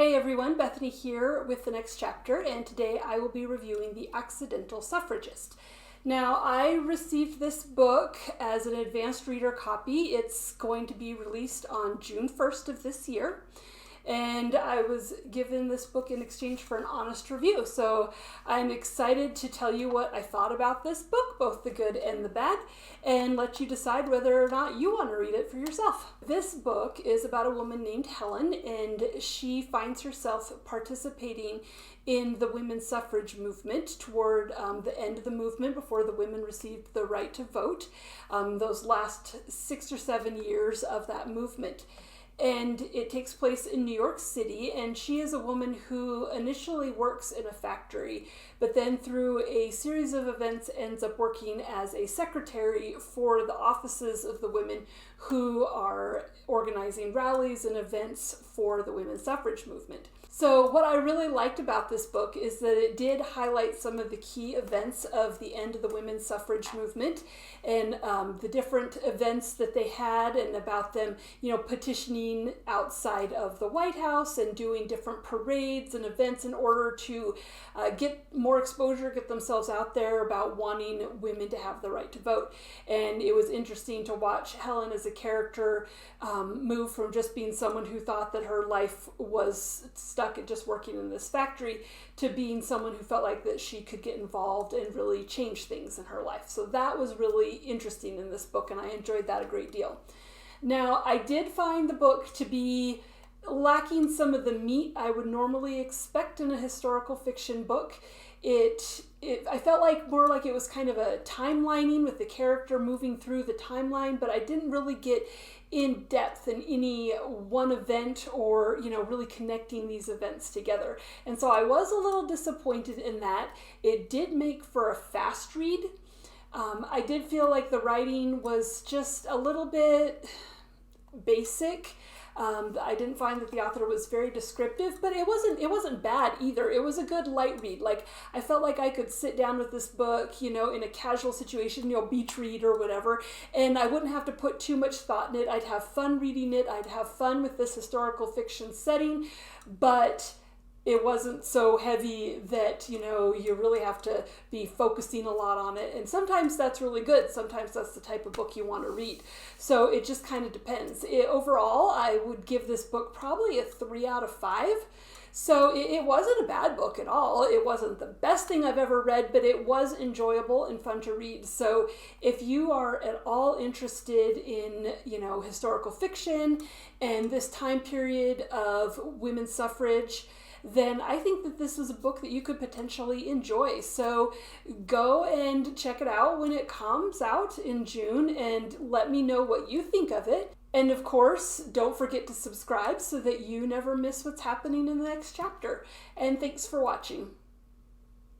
Hey everyone, Bethany here with the next chapter, and today I will be reviewing The Accidental Suffragist. Now, I received this book as an advanced reader copy. It's going to be released on June 1st of this year, and I was given this book in exchange for an honest review. So I'm excited to tell you what I thought about this book, both the good and the bad, and let you decide whether or not you want to read it for yourself. This book is about a woman named Helen, and she finds herself participating in the women's suffrage movement toward the end of the movement before the women received the right to vote, those last 6 or 7 years of that movement. And it takes place in New York City, and she is a woman who initially works in a factory, but then through a series of events ends up working as a secretary for the offices of the women who are organizing rallies and events for the women's suffrage movement. So what I really liked about this book is that it did highlight some of the key events of the end of the women's suffrage movement and the different events that they had, and about them, petitioning outside of the White House and doing different parades and events in order to get more exposure, get themselves out there about wanting women to have the right to vote. And it was interesting to watch Helen as a character move from just being someone who thought that her life was stuck at just working in this factory to being someone who felt like that she could get involved and really change things in her life. So that was really interesting in this book, and I enjoyed that a great deal. Now, I did find the book to be lacking some of the meat I would normally expect in a historical fiction book. I felt more like it was kind of a timelining with the character moving through the timeline, but I didn't really get in depth in any one event or, really connecting these events together. And so I was a little disappointed in that. It did make for a fast read. I did feel like the writing was just a little bit basic. I didn't find that the author was very descriptive, but it wasn't bad either. It was a good light read. I felt like I could sit down with this book, in a casual situation, beach read or whatever, and I wouldn't have to put too much thought in it. I'd have fun reading it. I'd have fun with this historical fiction setting, but it wasn't so heavy that, you really have to be focusing a lot on it. And sometimes that's really good. Sometimes that's the type of book you want to read. So it just kind of depends. Overall, I would give this book probably a 3 out of 5. So it wasn't a bad book at all. It wasn't the best thing I've ever read, but it was enjoyable and fun to read. So if you are at all interested in, historical fiction and this time period of women's suffrage, then I think that this was a book that you could potentially enjoy. So go and check it out when it comes out in June and let me know what you think of it. And of course, don't forget to subscribe so that you never miss what's happening in the next chapter. And thanks for watching.